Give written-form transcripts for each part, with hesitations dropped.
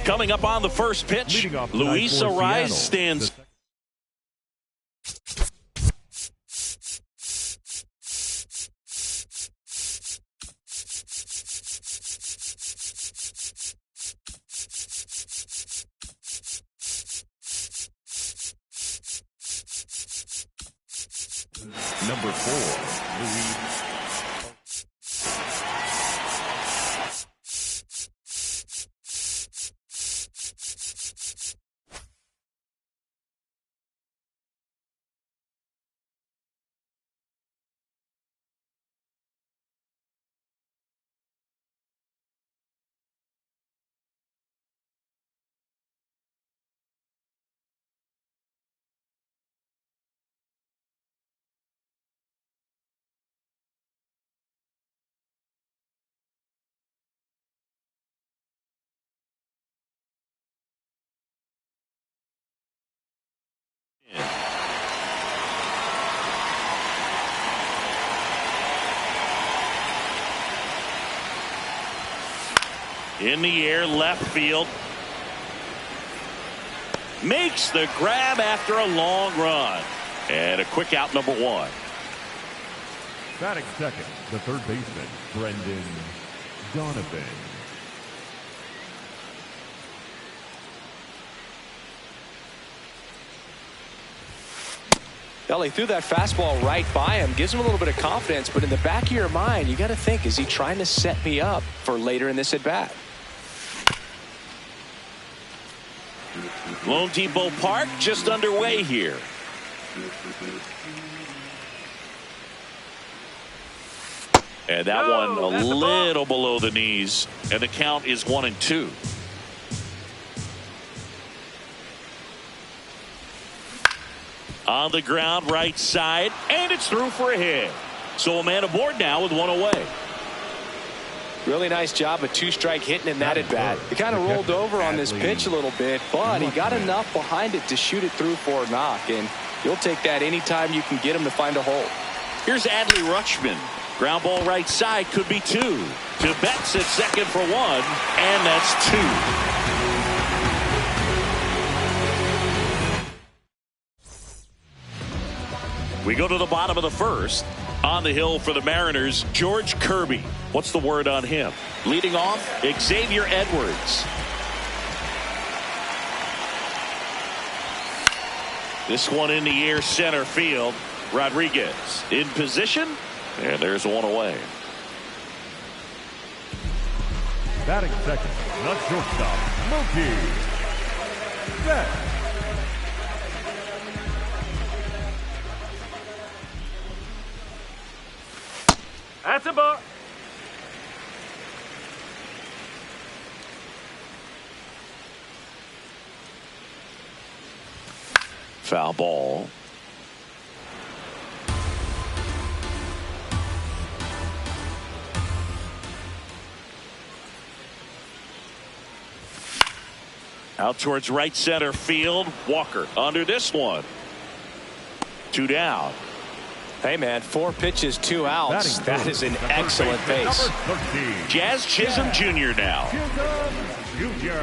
Coming up on the first pitch, Luis Arraez stands. Number 4, Luis. In the air, left field. Makes the grab after a long run. And a quick out, number 1. Batting second, the third baseman, Brendan Donovan. Well, he threw that fastball right by him, gives him a little bit of confidence, but in the back of your mind, you got to think, is he trying to set me up for later in this at bat? Lone Depot Park just underway here. And that one a little below the knees, and the count is 1-2. On the ground, right side, and it's through for a hit. So a man aboard now with 1 away. Really nice job of two-strike hitting in that at bat. He kind of rolled over on this pitch a little bit, but he got enough behind it to shoot it through for a knock, and you'll take that anytime you can get him to find a hole. Here's Adley Rutschman. Ground ball right side, could be 2. To Betts at second for 1, and that's 2. We go to the bottom of the first. On the hill for the Mariners, George Kirby. What's the word on him? Leading off, Xavier Edwards. This one in the air, center field. Rodriguez in position, and there's 1 away. Batting second, the shortstop, Mookie Betts. That's a ball. Foul ball. Out towards right center field. Walker under this one. 2 down. Hey, man, 4 pitches, 2 outs. That is an excellent pace. Jazz Chisholm Jr. now. Chisholm Jr.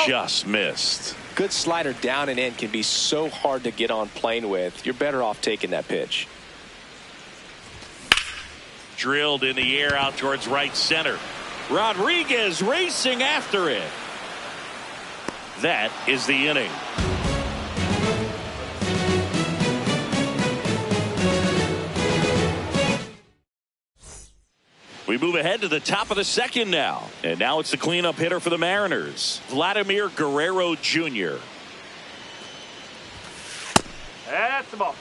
Just missed. Good slider down and in can be so hard to get on plane with. You're better off taking that pitch. Drilled in the air out towards right center. Rodriguez racing after it. That is the inning. We move ahead to the top of the second now. And now it's the cleanup hitter for the Mariners, Vladimir Guerrero Jr. That's the ball.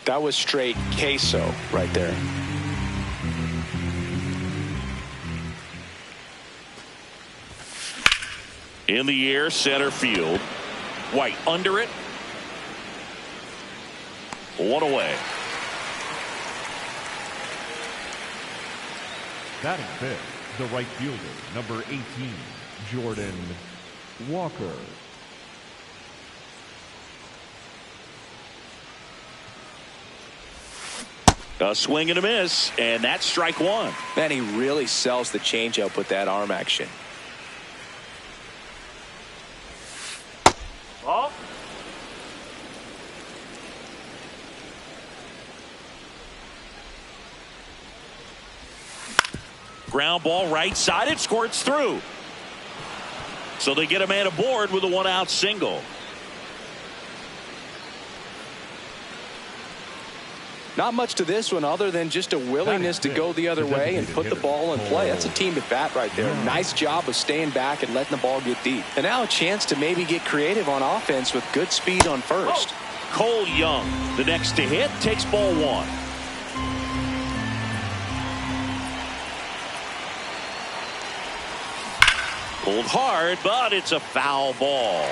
That was straight queso right there. In the air, center field. White under it. 1 away. Batting fifth, the right fielder, number 18, Jordan Walker. A swing and a miss, and that's strike one. Man, he really sells the changeup with that arm action. Ball. Ground ball right side. It squirts through. So they get a man aboard with a one-out single. Not much to this one other than just a willingness to go the other way and put the ball in play. That's a team at bat right there. Nice job of staying back and letting the ball get deep. And now a chance to maybe get creative on offense with good speed on first. Cole Young, the next to hit, takes ball one. Pulled hard, but it's a foul ball.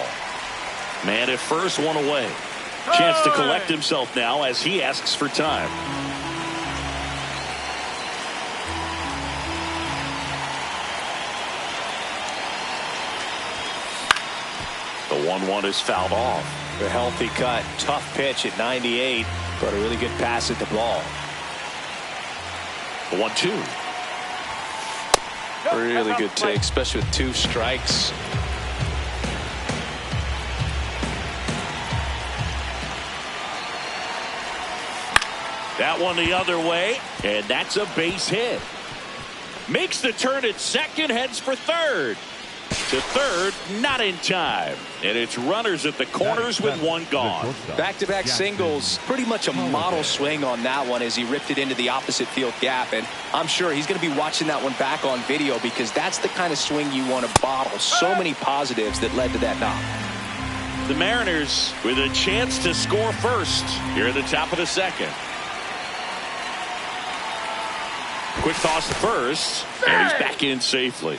Man at first, one away. Chance to collect himself now as he asks for time. The 1-1 is fouled off. A healthy cut. Tough pitch at 98, but a really good pass at the ball. The 1-2. Really good take, especially with 2 strikes. That one the other way, and that's a base hit. Makes the turn at second, heads for third. To third, not in time. And it's runners at the corners with one gone. Back-to-back singles, pretty much a model swing on that one as he ripped it into the opposite field gap. And I'm sure he's going to be watching that one back on video because that's the kind of swing you want to bottle. So many positives that led to that knock. The Mariners with a chance to score first here at the top of the second. Quick toss to first, and he's back in safely.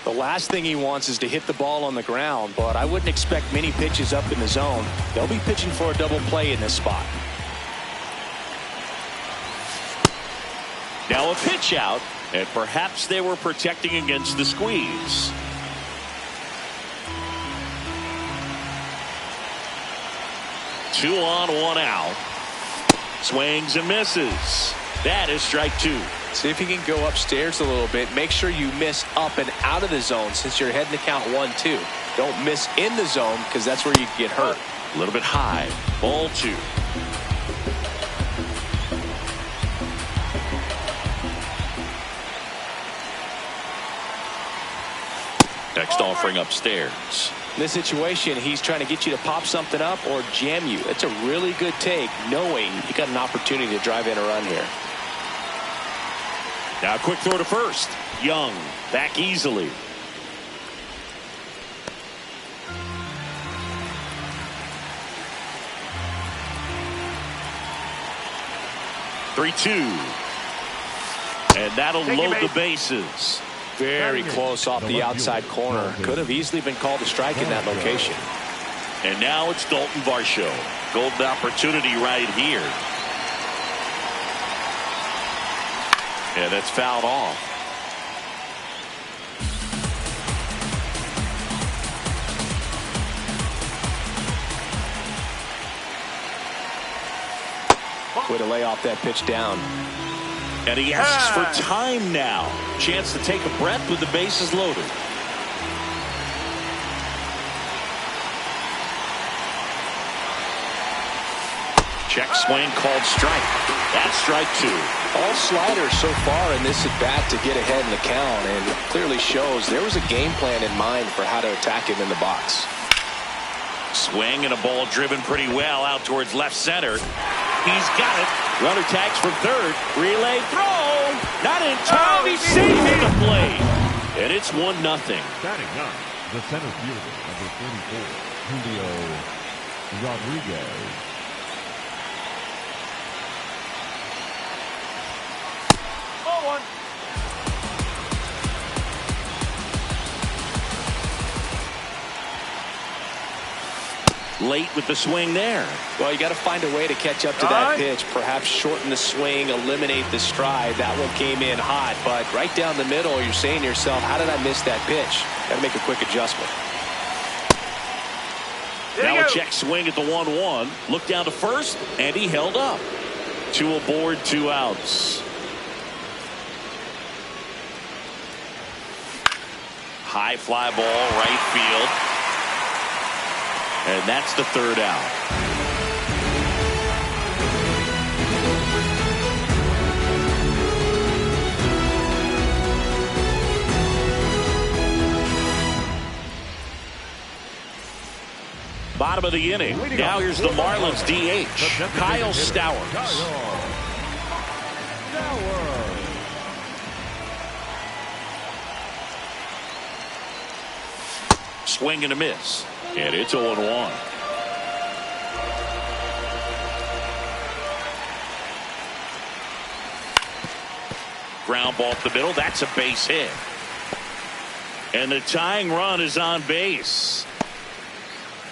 The last thing he wants is to hit the ball on the ground, but I wouldn't expect many pitches up in the zone. They'll be pitching for a double play in this spot. Now a pitch out, and perhaps they were protecting against the squeeze. Two on, one out. Swings and misses. That is strike two. See if you can go upstairs a little bit. Make sure you miss up and out of the zone since you're heading to count 1-2. Don't miss in the zone because that's where you can get hurt. A little bit high. Ball 2. Next offering upstairs. In this situation, he's trying to get you to pop something up or jam you. It's a really good take, knowing you got an opportunity to drive in a run here. Now a quick throw to first. Young back easily. (3-2), and that'll load the bases. Very close off the outside corner. Could have easily been called a strike in that location. And now it's Dalton Varsho. Golden opportunity right here. Yeah, that's fouled off. Way to lay off that pitch down. And he asks for time now. Chance to take a breath with the bases loaded. Check swing called strike. That's strike two. All sliders so far in this at bat to get ahead in the count, and it clearly shows there was a game plan in mind for how to attack him in the box. Swing and a ball driven pretty well out towards left center. He's got it. Runner tags from third. Relay throw. Not in time. He's safe at the plate. And it's 1-0. Batting ninth, the center fielder, number 44, Julio Rodriguez. Ball 1. Late with the swing there. Well, you got to find a way to catch up to that pitch. Perhaps shorten the swing, eliminate the stride. That one came in hot, but right down the middle, you're saying to yourself, how did I miss that pitch? Got to make a quick adjustment. Now a check swing at the 1-1. Look down to first, and he held up. 2 aboard, 2 outs. High fly ball, right field. And that's the 3rd out. Bottom of the inning. Now here's the Marlins DH, Kyle Stowers. Swing and a miss. And it's 0-1. Ground ball up the middle. That's a base hit. And the tying run is on base.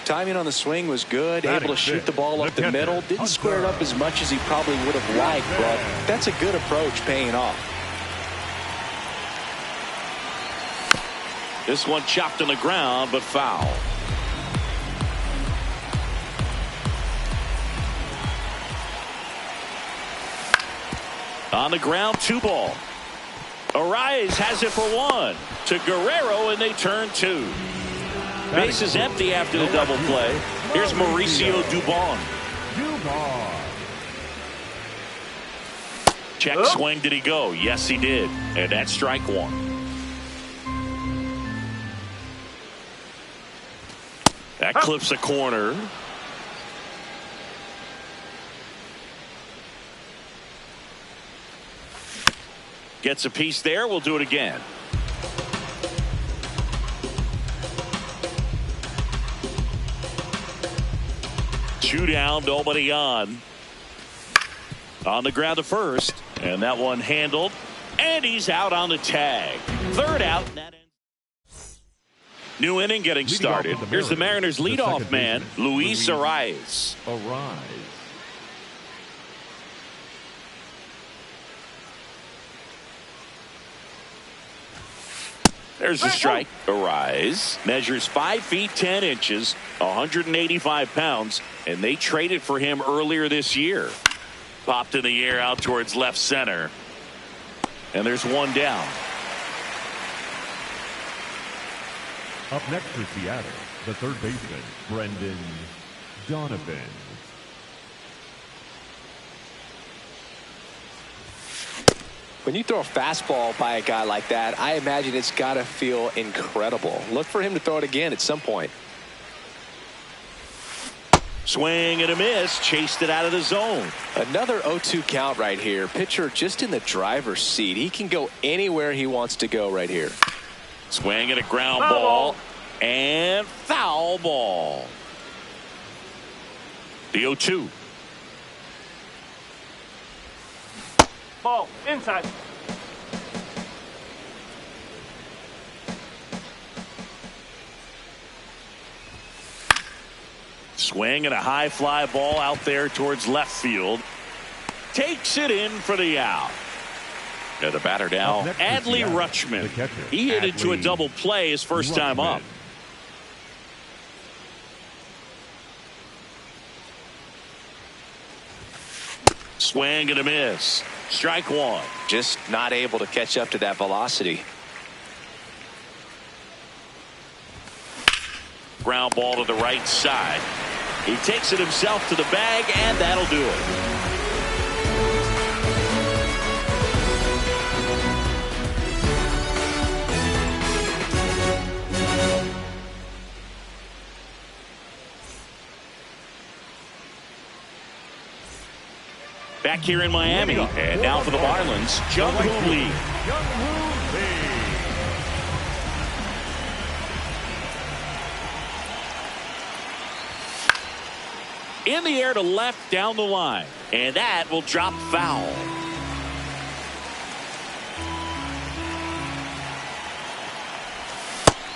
Timing on the swing was good. Able to shoot the ball up the middle. Didn't square it up as much as he probably would have liked, but that's a good approach, paying off. This one chopped on the ground, but foul. On the ground, 2 ball. Arias has it for 1 to Guerrero, and they turn 2. Base is empty after the double play. Here's Mauricio Dubon. Check swing. Did he go? Yes, he did. And that's strike 1. That clips a corner. Gets a piece there. We'll do it again. Two down, nobody on. On the ground to first. And that one handled. And he's out on the tag. 3rd out. And that ends. New inning getting started. Here's the Mariners leadoff man, Luis Arias. There's a strike. Arias measures 5 feet 10 inches, 185 pounds, and they traded for him earlier this year. Popped in the air out towards left center. And there's 1 down. Up next for Seattle, the 3rd baseman, Brendan Donovan. When you throw a fastball by a guy like that, I imagine it's got to feel incredible. Look for him to throw it again at some point. Swing and a miss. Chased it out of the zone. Another 0-2 count right here. Pitcher just in the driver's seat. He can go anywhere he wants to go right here. Swing and a ground ball. And foul ball. The 0-2. Ball inside. Swing and a high fly ball out there towards left field. Takes it in for the out. And the batter now, Adley Rutschman. He hit into a double play his first time up. Swing and a miss. Strike 1. Just not able to catch up to that velocity. Ground ball to the right side. He takes it himself to the bag, and that'll do it. Back here in Miami, and now for the Marlins, Jung-Hoo Lee. In the air to left down the line, and that will drop foul.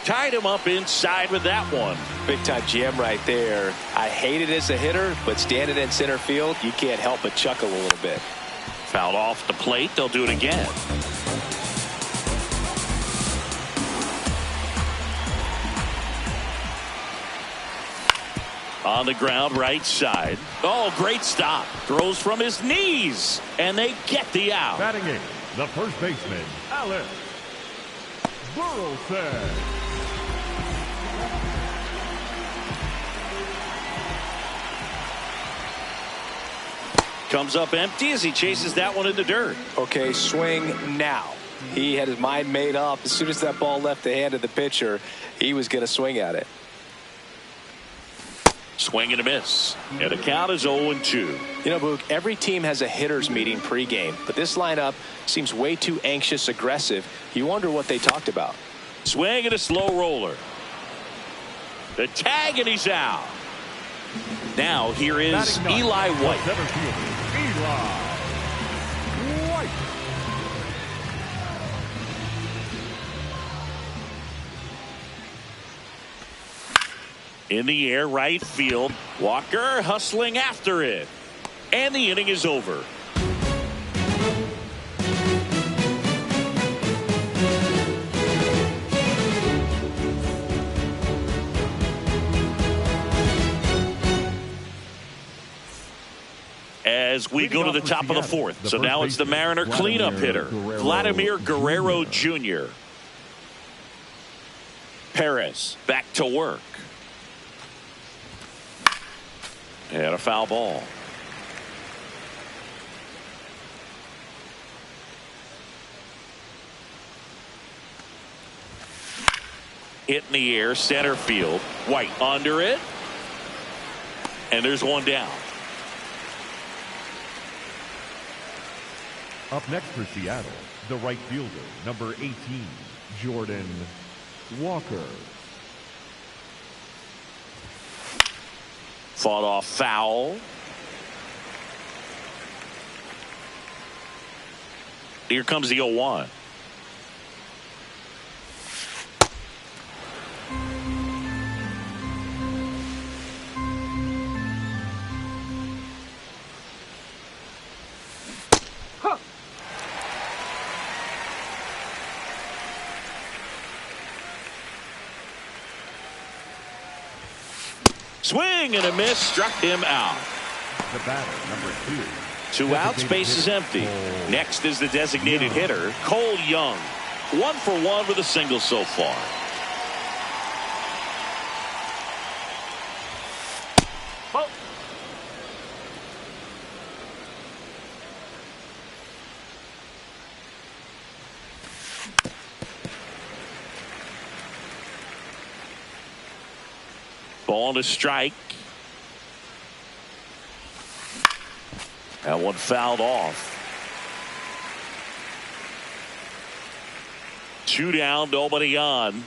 Tied him up inside with that one. Big time GM right there. I hate it as a hitter, but standing in center field, you can't help but chuckle a little bit. Fouled off the plate. They'll do it again. On the ground, right side. Oh, great stop. Throws from his knees, and they get the out. Batting in, the first baseman, Alex Burleson. Comes up empty as he chases that one in the dirt. Okay, swing now. He had his mind made up. As soon as that ball left the hand of the pitcher, he was going to swing at it. Swing and a miss. And the count is 0-2. You know, Boog, every team has a hitters meeting pregame, but this lineup seems way too anxious, aggressive. You wonder what they talked about. Swing and a slow roller. The tag, and he's out. Now here is Eli White. Center fielder, Eli White. In the air, right field. Walker hustling after it. And the inning is over. As we go to the top of the fourth. So now it's the Mariner cleanup hitter, Vladimir Guerrero Jr. Perez back to work. And a foul ball. Hit in the air, center field. White under it. And there's one down. Up next for Seattle, the right fielder, number 18, Jordan Walker. Fought off foul. Here comes the 0-1. Swing and a miss, struck him out. The batter, number 2. 2 outs, base is empty. Next is the designated hitter, Cole Young. 1 for 1 with a single so far. Ball. Ball to strike. That one fouled off. 2 down, nobody on.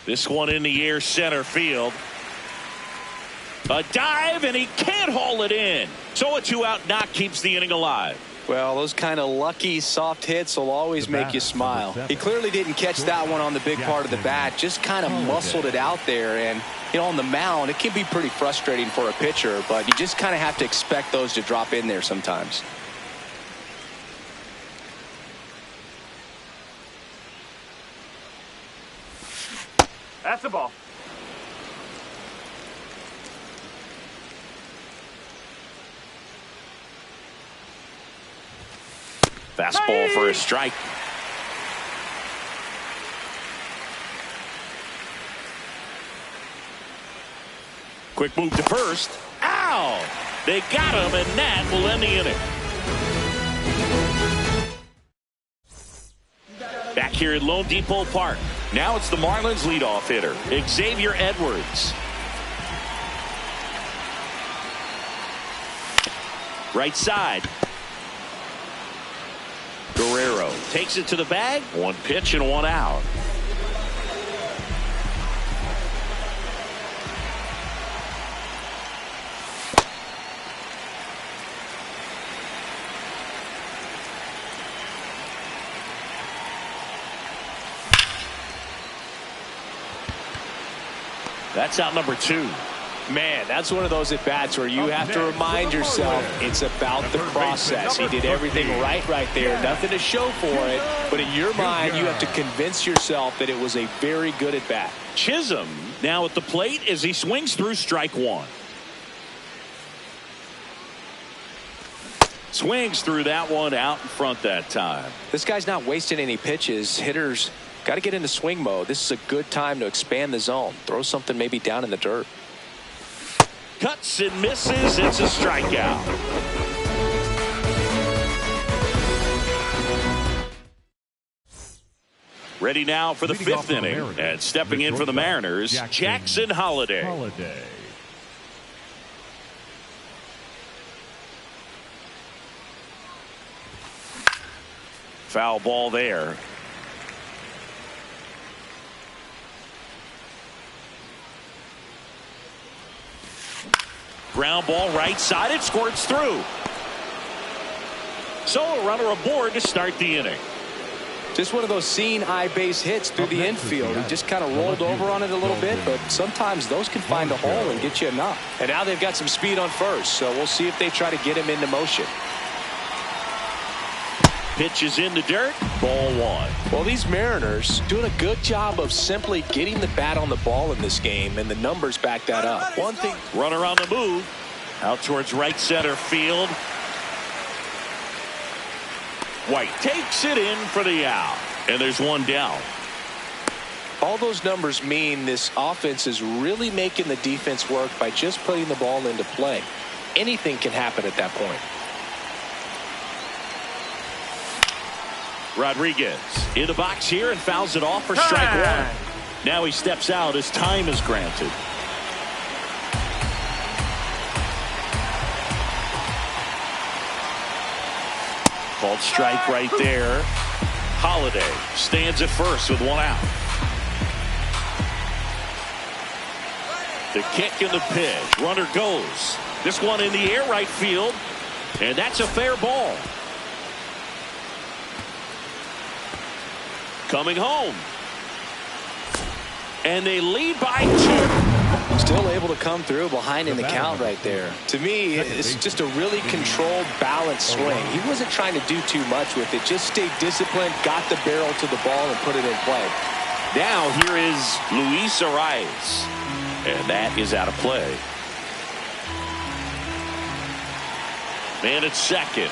This one in the air, center field. A dive, and he can't haul it in. So a 2-out knock keeps the inning alive. Well, those kind of lucky soft hits will always make you smile. He clearly didn't catch that one on the big part of the bat, just kind of muscled it out there. And, you know, on the mound, it can be pretty frustrating for a pitcher, but you just kind of have to expect those to drop in there sometimes. That's the ball. Fastball for a strike. Quick move to first. Ow! They got him, and that will end the inning. Back here at Lone Depot Park. Now it's the Marlins leadoff hitter, Xavier Edwards. Right side. Guerrero takes it to the bag. 1 pitch and 1 out. That's out number 2. Man, that's one of those at-bats where you have to remind yourself it's about the process. He did everything right there. Nothing to show for it. But in your mind, you have to convince yourself that it was a very good at-bat. Chisholm now at the plate as he swings through strike 1. Swings through that one out in front that time. This guy's not wasting any pitches. Hitters got to get into swing mode. This is a good time to expand the zone. Throw something maybe down in the dirt. Cuts and misses. It's a strikeout. Ready now for the 5th inning. And stepping in for the Mariners, Jackson Holliday. Foul ball there. Ground ball right side. It squirts through. So a runner aboard to start the inning. Just one of those seeing eye base hits through the infield. He just kind of rolled over on it a little bit, but sometimes those can find a hole and get you enough. And now they've got some speed on first, so we'll see if they try to get him into motion. Pitch is in the dirt. Ball 1. Well, these Mariners doing a good job of simply getting the bat on the ball in this game, and the numbers back that up. One thing. Runner on the move. Out towards right center field. White takes it in for the out. And there's one down. All those numbers mean this offense is really making the defense work by just putting the ball into play. Anything can happen at that point. Rodriguez in the box here and fouls it off for strike 1. Now he steps out as time is granted. Called strike right there. Holliday stands at first with 1 out. The kick and the pitch. Runner goes. This one in the air right field. And that's a fair ball. Coming home. And they lead by 2. Still able to come through behind in the count right there. To me, it's just a really controlled, balanced swing. He wasn't trying to do too much with it. Just stayed disciplined, got the barrel to the ball, and put it in play. Now here is Luis Arias. And that is out of play. Man at second.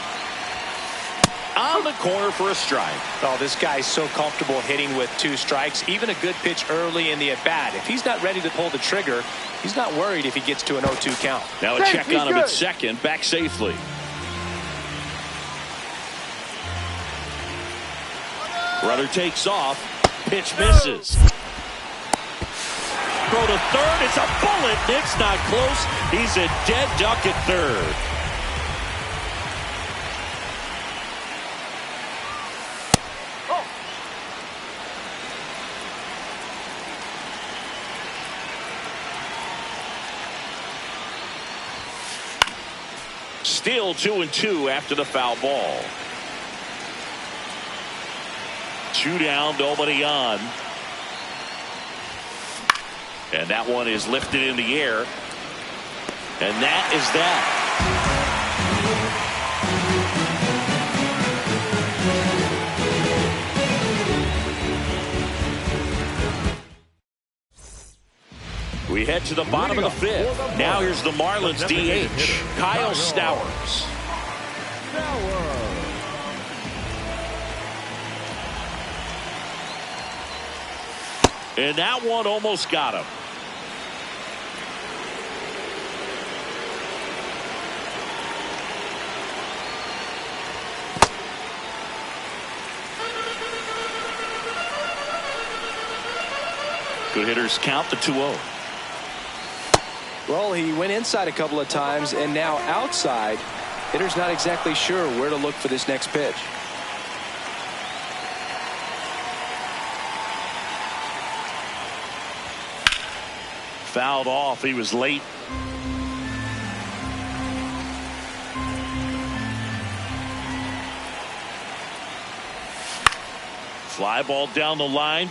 On the corner for a strike. Oh, this guy's so comfortable hitting with 2 strikes. Even a good pitch early in the at-bat. If he's not ready to pull the trigger, he's not worried if he gets to an 0-2 count. Now a check on him at second. Back safely. Runner takes off. Pitch misses. Throw to third. It's a bullet. Nick's not close. He's a dead duck at third. Still 2-2 after the foul ball. 2 down, nobody on. And that one is lifted in the air. And that is that. We head to the bottom of the 5th. Now here's the Marlins DH, Kyle Stowers. And that one almost got him. Good hitters count the 2-0. Well, he went inside a couple of times, and now outside. Hitter's not exactly sure where to look for this next pitch. Fouled off. He was late. Fly ball down the line.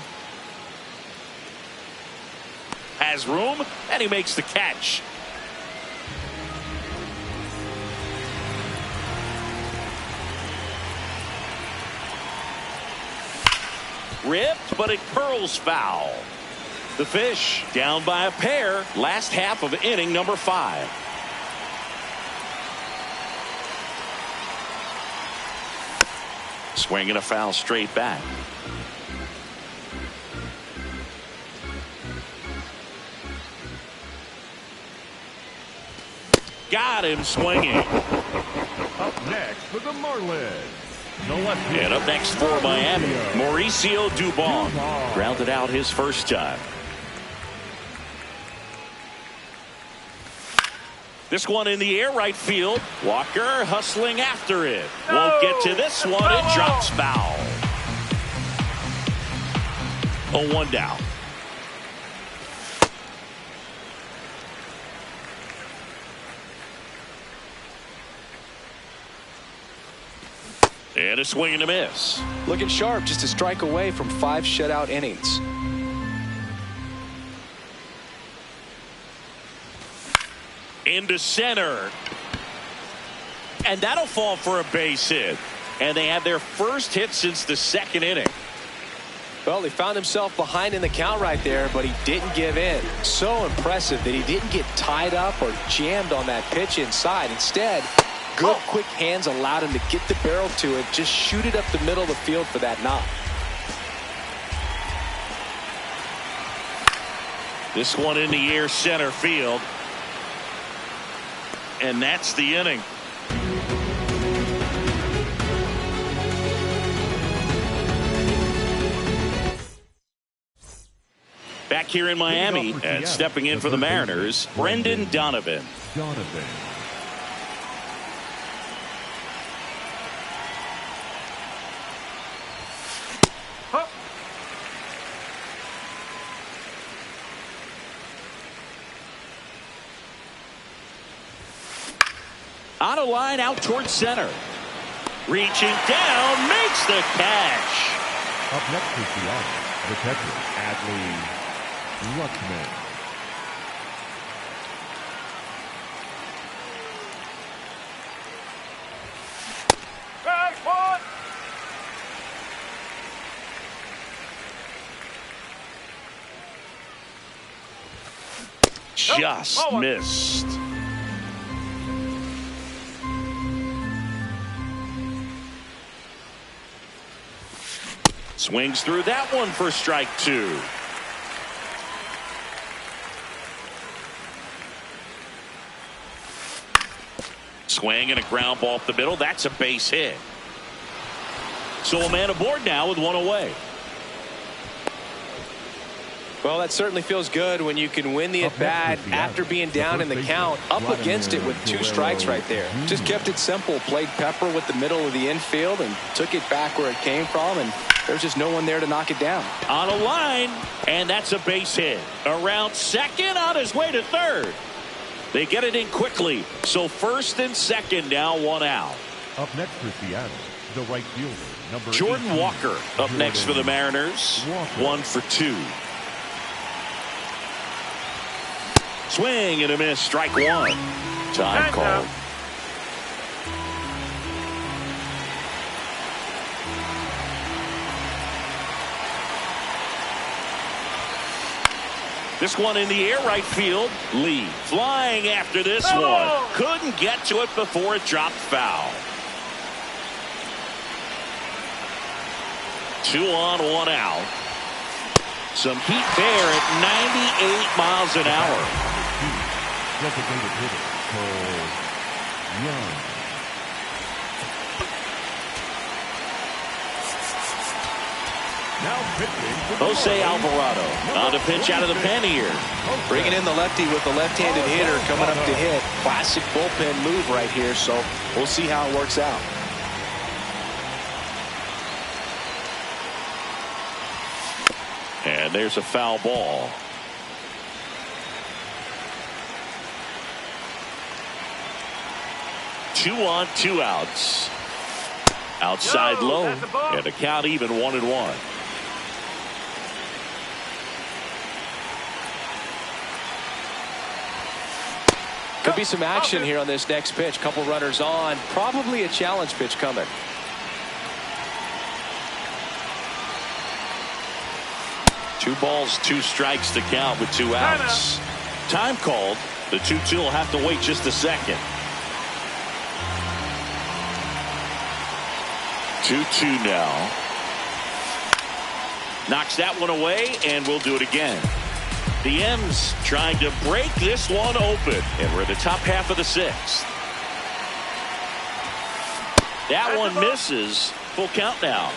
has room, and he makes the catch. Ripped, but it curls foul. The Fish down by a pair. Last half of inning number 5. Swinging a foul straight back. Got him swinging. Up next for the Marlins. And up next for Miami, Mauricio Dubon. Grounded out his first time. This one in the air, right field. Walker hustling after it. Won't get to this one. It drops foul. 0-1 down. And a swing and a miss. Looking sharp, just a strike away from 5 shutout innings. Into center. And that'll fall for a base hit. And they have their first hit since the 2nd inning. Well, he found himself behind in the count right there, but he didn't give in. So impressive that he didn't get tied up or jammed on that pitch inside. Instead, good quick hands allowed him to get the barrel to it, just shoot it up the middle of the field for that knock. This one in the air, center field. And that's the inning. Back here in Miami and stepping in for the Mariners, Brendan Donovan. On a line out towards center. Reaching down, makes the catch. Up next is the catcher, Adley Rutschman. Just missed. Swings through that one for strike 2. Swing and a ground ball up the middle. That's a base hit. So a man aboard now with 1 away. Well, that certainly feels good when you can win the at-bat after being down in the count, up against it with 2 strikes right there. Just kept it simple, played pepper with the middle of the infield and took it back where it came from, and there's just no one there to knock it down. On a line, and that's a base hit. Around second, on his way to third. They get it in quickly, so first and second now, 1 out. Up next for Seattle, the right fielder, number Jordan 18, Walker up next for the Mariners. 1 for 2. Swing and a miss, strike 1. Time called. This one in the air, right field. Lee flying after this one. Couldn't get to it before it dropped foul. 2 on, 1 out. Some heat there at 98 miles an hour. Designated hitter, Cole Young. Now pitching, Jose Alvarado on to pitch out of the pen here. Bringing in the lefty with the left-handed hitter coming up to hit. Classic bullpen move right here, so we'll see how it works out. And there's a foul ball. Two on, 2 outs. Outside low, and a count even 1-1. Could be some action here on this next pitch. Couple runners on. Probably a challenge pitch coming. Two balls, two strikes to count with 2 outs. Time called. The 2-2 will have to wait just a second. 2-2 now. Knocks that one away, and we'll do it again. The M's trying to break this one open, and we're in the top half of the 6th. That one misses. Full count now.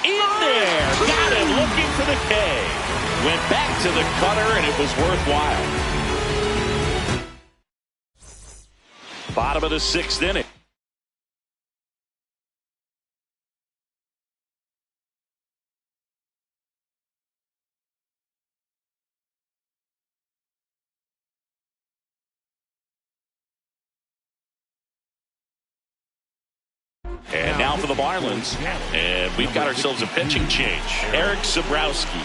In there. Got him looking for the K. Went back to the cutter, and it was worthwhile. Bottom of the 6th inning. And now for the Marlins, and we've got ourselves a pitching change. Eric Sabrowski.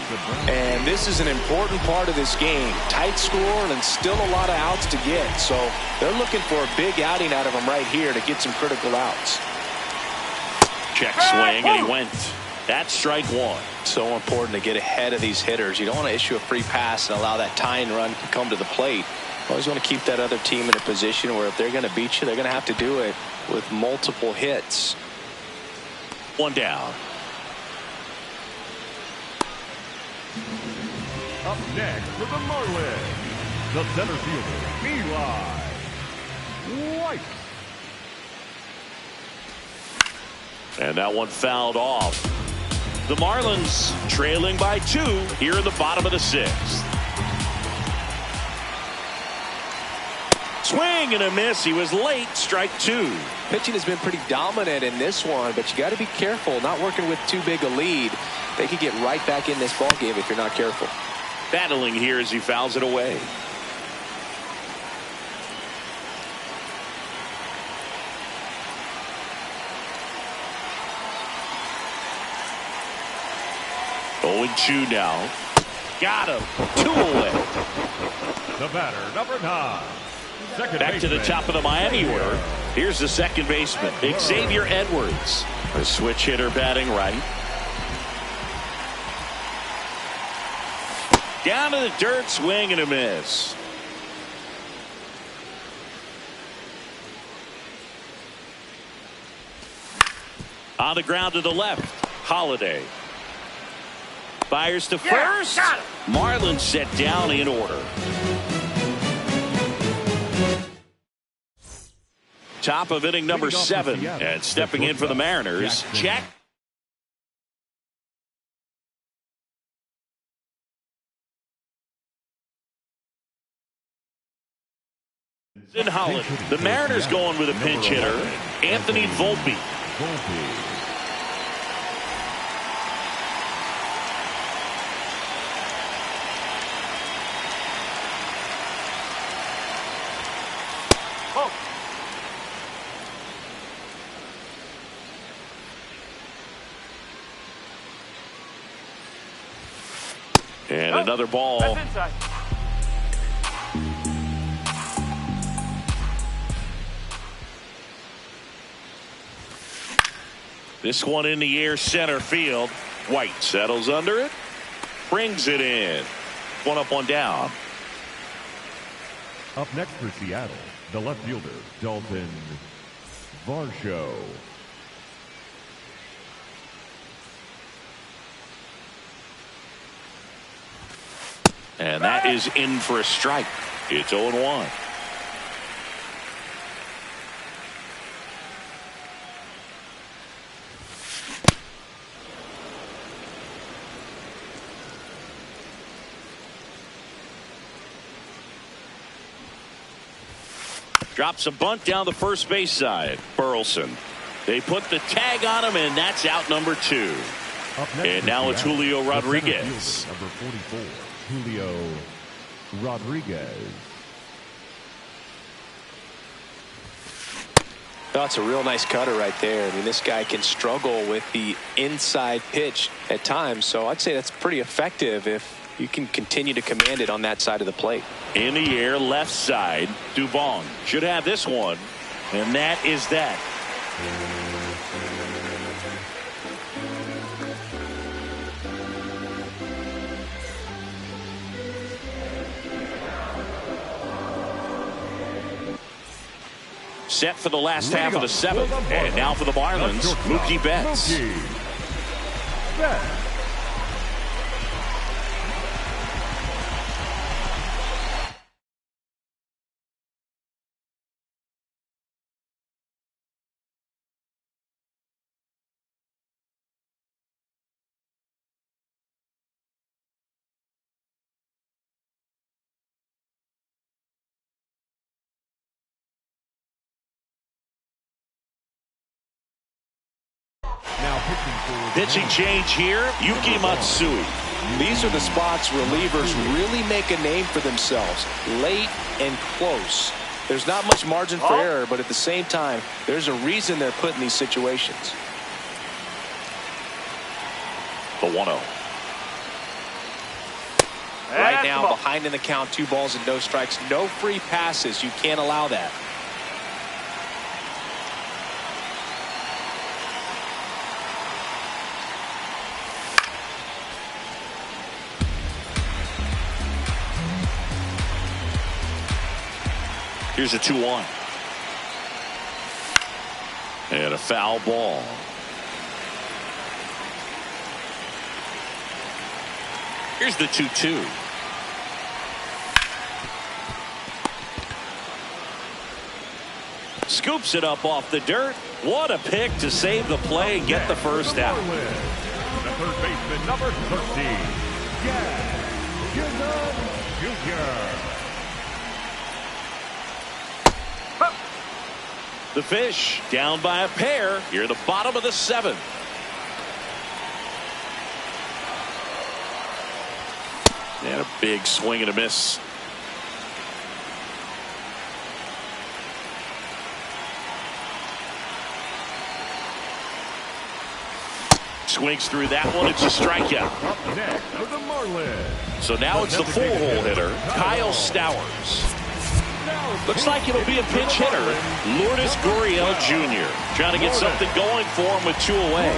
And this is an important part of this game. Tight score and still a lot of outs to get. So they're looking for a big outing out of him right here to get some critical outs. Check swing, and he went. That's strike 1. So important to get ahead of these hitters. You don't want to issue a free pass and allow that tying run to come to the plate. You always want to keep that other team in a position where if they're going to beat you, they're going to have to do it with multiple hits. 1 down. Up next for the Marlins, the center fielder, Eli White. And that one fouled off. The Marlins trailing by 2 here in the bottom of the 6th. Swing and a miss. He was late. Strike 2. Pitching has been pretty dominant in this one, but you got to be careful. Not working with too big a lead. They could get right back in this ball game if you're not careful. Battling here as he fouls it away. Oh, 2 now. Got him. 2 away. The batter, number 9. Back to the top of the Miami order. Here's the second baseman, Xavier Edwards. A switch hitter batting right. Down to the dirt, swing and a miss. On the ground to the left, Holiday. Fires to first. Marlins set down in order. Top of inning number 7, and stepping in for the Mariners, Jack. In Holland, the Mariners going with a pinch hitter, Anthony Volpe. And another ball. That's inside. This one in the air, center field. White settles under it, brings it in. 1 up, 1 down. Up next for Seattle, the left fielder, Dalton Varsho. And that is in for a strike. It's 0-1. Drops a bunt down the first base side. Burleson. They put the tag on him, and that's out number 2. And now it's Julio Rodriguez. Number 44, Julio Rodriguez. That's a real nice cutter right there. I mean, this guy can struggle with the inside pitch at times, so I'd say that's pretty effective if you can continue to command it on that side of the plate. In the air, left side. Duvong should have this one, and that is that. Set for the last half of the seventh. And now for the Marlins, Mookie Betts. Pitching change here, Yuki Matsui. These are the spots relievers really make a name for themselves. Late and close. There's not much margin for error, but at the same time, there's a reason they're put in these situations. The 1-0. Right now, behind in the count, 2 balls and no strikes. No free passes. You can't allow that. Here's a 2-1. And a foul ball. Here's the 2-2. Scoops it up off the dirt. What a pick to save the play and get the first out. The third baseman, number 13, Jr. The Fish down by a pair here at the bottom of the 7th. And a big swing and a miss. Swings through that one. It's a strikeout. Up next for the Marlins. So now it's the full-hole hitter, Kyle Stowers. Looks like it'll be a pinch hitter, Lourdes Gurriel Jr. Trying to get something going for him with 2 away.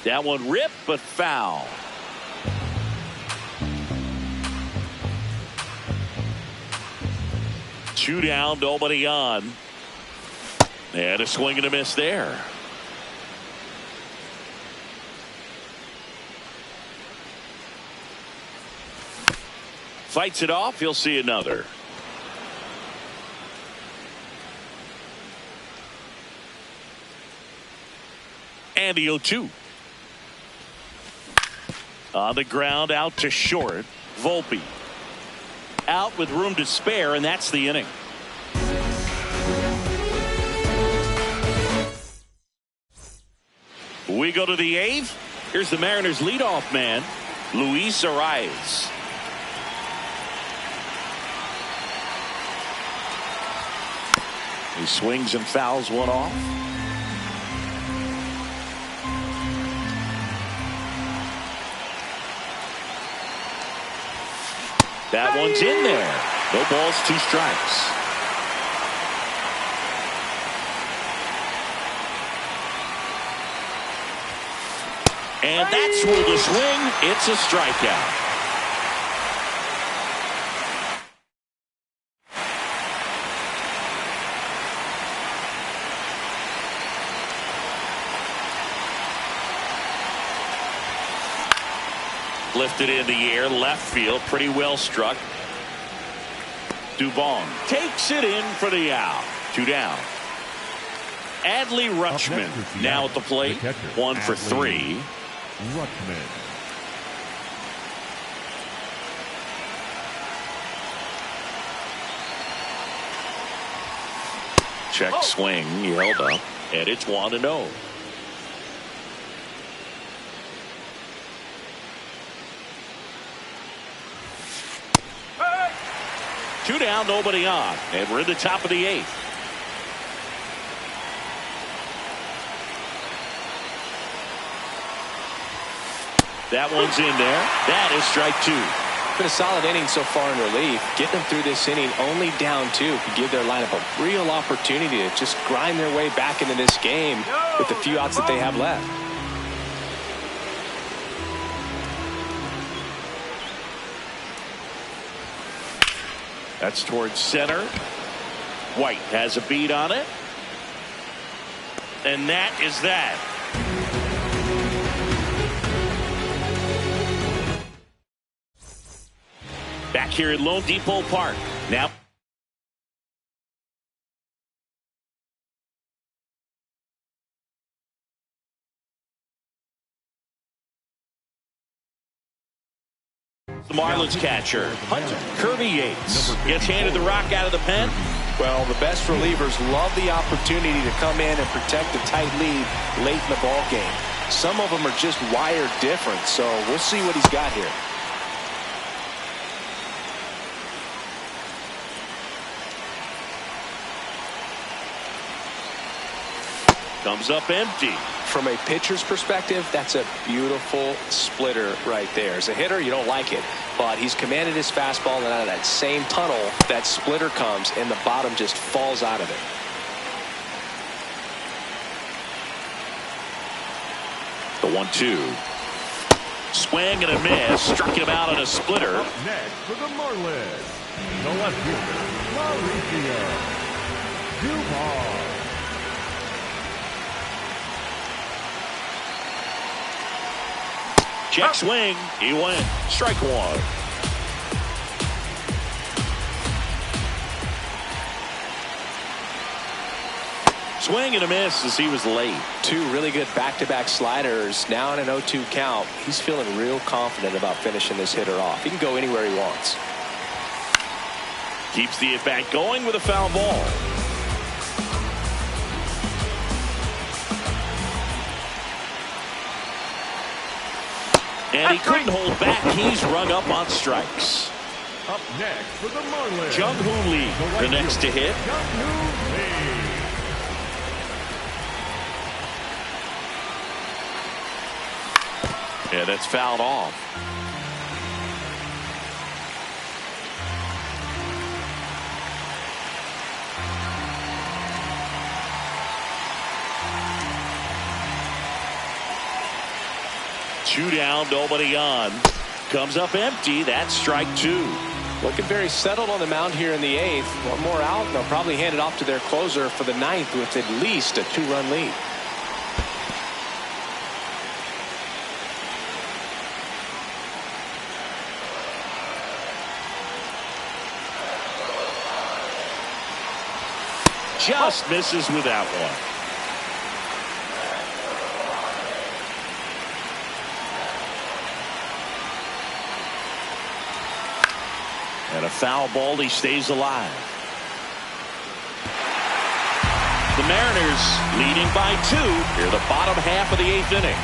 That one ripped, but foul. Two down, nobody on. And a swing and a miss there. Fights it off. He'll see another. And the 0-2. On the ground, out to short. Volpe out with room to spare, and that's the inning. We go to the 8th. Here's the Mariners leadoff man, Luis Arraez. He swings and fouls one off. That one's in there. No balls, 2 strikes. And that's where the swing. It's a strikeout. Lifted in the air, left field, pretty well struck. Duvong takes it in for the out. 2 down. Adley Rutschman now at the plate. 1 for 3. Rutschman. Check swing, he held up, and it's 1-0. Two down, nobody on, and we're in the top of the 8th. That one's in there. That is strike 2. Been a solid inning so far in relief. Getting them through this inning only down 2 could give their lineup a real opportunity to just grind their way back into this game with the few outs that they have left. That's towards center. White has a beat on it. And that is that. Back here at Lone Depot Park. Now the Marlins catcher, Hunter Kirby Yates, gets handed the rock out of the pen. Well, the best relievers love the opportunity to come in and protect a tight lead late in the ball game. Some of them are just wired different, so we'll see what he's got here. Comes up empty. From a pitcher's perspective, that's a beautiful splitter right there. As a hitter, you don't like it, but he's commanded his fastball, and out of that same tunnel, that splitter comes, and the bottom just falls out of it. The 1-2. Swing and a miss. Struck him out on a splitter. Up next for the Marlins, the left fielder, Mauricio Duvall. Check swing. He went. Strike 1. Swing and a miss as he was late. 2 really good back-to-back sliders. Now in an 0-2 count. He's feeling real confident about finishing this hitter off. He can go anywhere he wants. Keeps the at-bat going with a foul ball. And he couldn't hold back. He's rung up on strikes. Up next for the Marlins, Jung-Hoo Lee, the next to hit. Jung-Hoo Lee. Yeah, that's fouled off. Two down, nobody on. Comes up empty. That's strike 2. Looking very settled on the mound here in the 8th. One more out, and they'll probably hand it off to their closer for the 9th with at least a 2-run lead. Just misses with that one. And a foul ball. He stays alive. The Mariners leading by 2 here the bottom half of the 8th inning.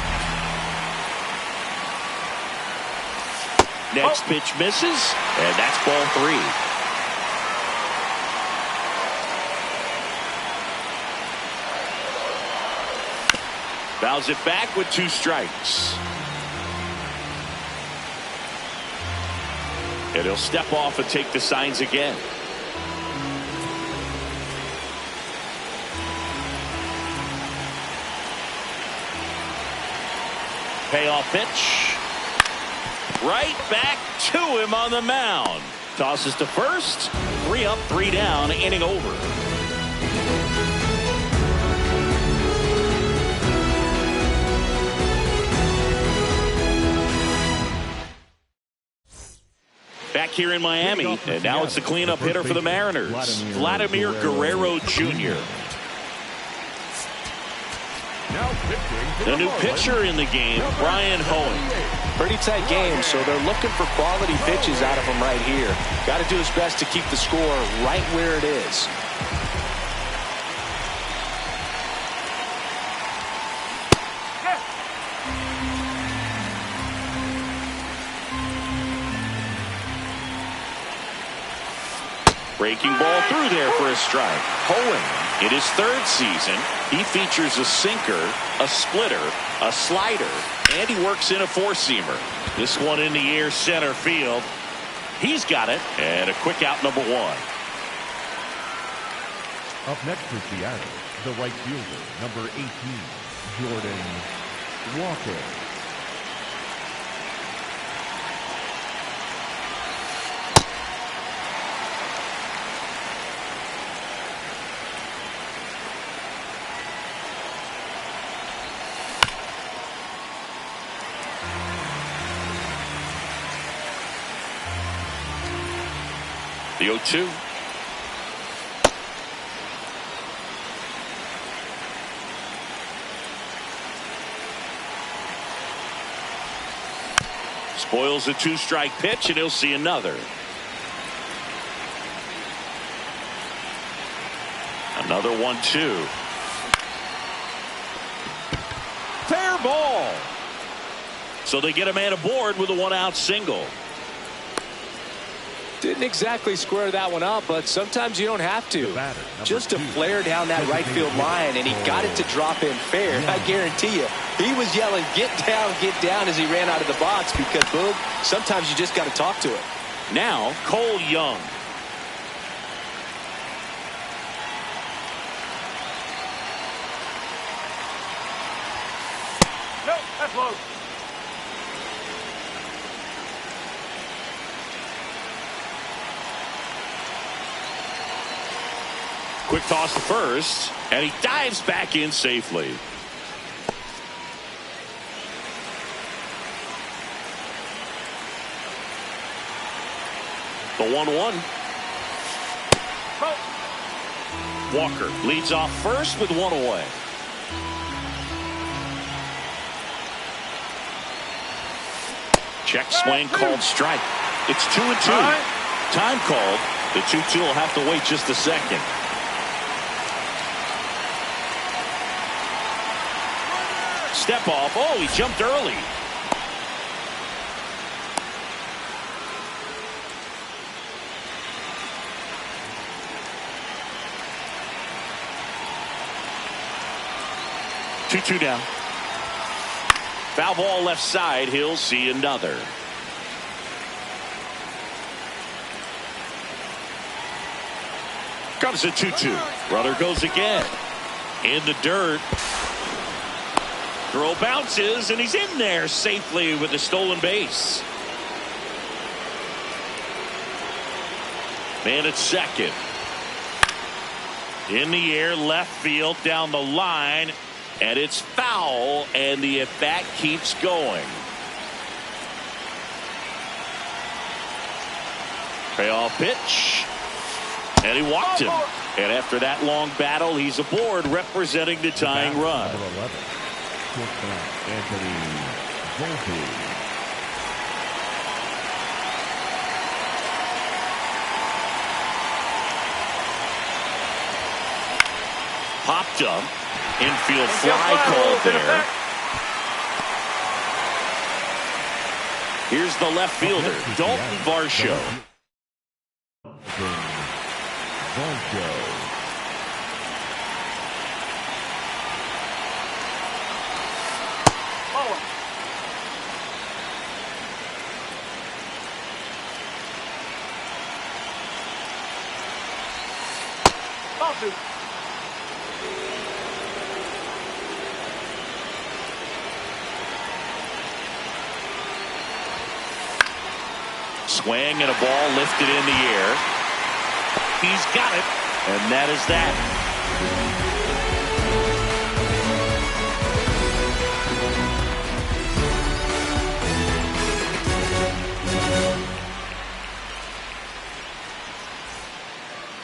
Next pitch misses, and that's ball 3. Fouls it back with 2 strikes. And he'll step off and take the signs again. Payoff pitch. Right back to him on the mound. Tosses to first. 3 up, 3 down, inning over. Back here in Miami, and now it's the cleanup hitter for the Mariners, Vladimir Guerrero Jr. The new pitcher in the game, Brian Hoeing. Pretty tight game, so they're looking for quality pitches out of him right here. Got to do his best to keep the score right where it is. Breaking ball through there for a strike. Hoeing, in his third season, he features a sinker, a splitter, a slider, and he works in a four-seamer. This one in the air center field. He's got it, and a quick out, number one. Up next for Seattle, the right fielder, number 18, Jordan Walker. The 0-2. Spoils a two-strike pitch, and he'll see another. Another 1-2. Fair ball. So they get a man aboard with a one-out single. Didn't exactly square that one up, but sometimes you don't have to. Just a flare down that right field line, and he got it to drop in fair. I guarantee you, he was yelling, get down as he ran out of the box because, boom, sometimes you just got to talk to it. Now, Cole Young. Nope, that's low. Quick toss to first, and he dives back in safely. The 1-1. Walker leads off first with one away. Check swing called strike. It's 2-2. Time called. The 2-2 will have to wait just a second. Step off. Oh, he jumped early. Two down. Foul ball left side. He'll see another. Comes a 2-2. Runner goes again. In the dirt. Throw bounces, and he's in there safely with the stolen base. Man at second. In the air, left field, down the line, and it's foul, and the at-bat keeps going. Payoff pitch, and he walked him. And after that long battle, he's aboard, representing the tying run. Anthony Volpe. Popped up. Infield fly called there. Here's the left fielder, Dalton Varsho. Swing and a ball lifted in the air. He's got it, and that is that.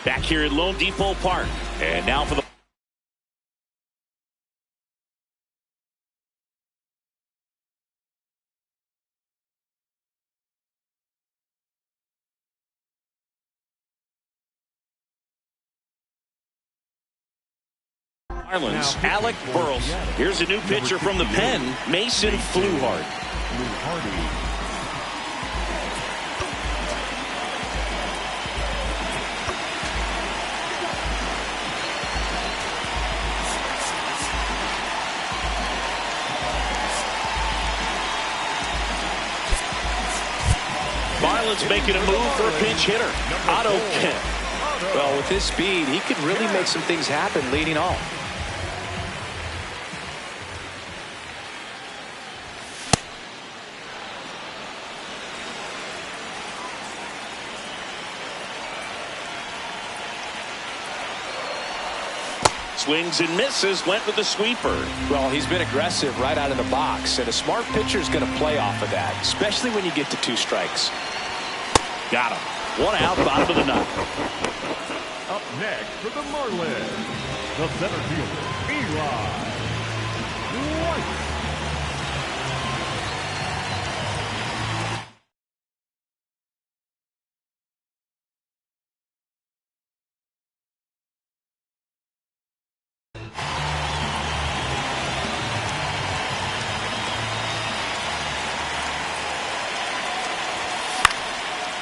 Back here at Lone Depot Park, and now for the Marlins, Alec Burleson. Here's a new pitcher from the pen, Mason Fluharty. Marlins making a move for a pinch hitter. Otto Kemp. Well, with his speed, he could really make some things happen leading off. Swings and misses, went with the sweeper. Well, he's been aggressive right out of the box, and a smart pitcher is going to play off of that, especially when you get to 2 strikes. Got him. 1 out, bottom of the 9th. Up next for the Marlins, the center fielder, Eli White.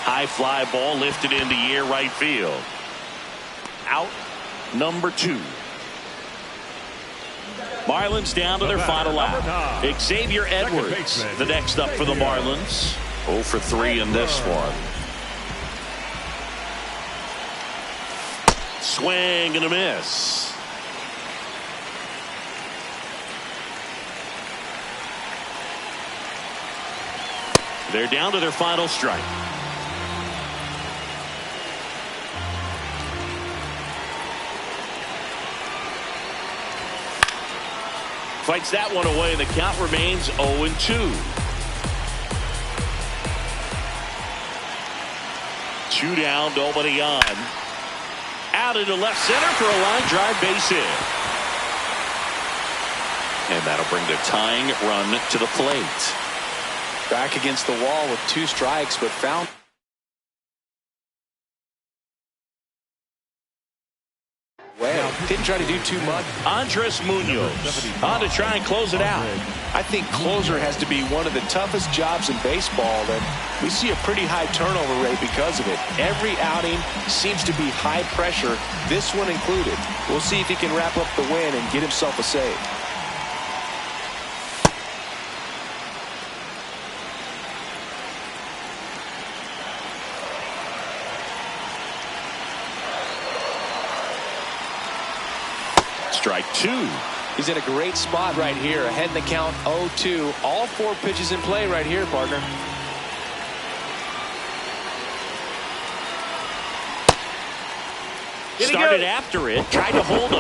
High fly ball lifted in the air, right field. Out number 2. Marlins down to their final out. Xavier Edwards, the next up for the Marlins. 0 for 3 in this one. Swing and a miss. They're down to their final strike. Fights that one away, and the count remains 0-2. Two down, nobody on. Out into left center for a line drive base hit. And that'll bring the tying run to the plate. Back against the wall with 2 strikes, but found. Well, didn't try to do too much. Andres Munoz on to try and close it out. I think closer has to be one of the toughest jobs in baseball, and we see a pretty high turnover rate because of it. Every outing seems to be high pressure, this one included. We'll see if he can wrap up the win and get himself a save. Strike 2. He's in a great spot right here, ahead in the count 0-2. All 4 pitches in play right here, partner. Started after it, tried to hold up.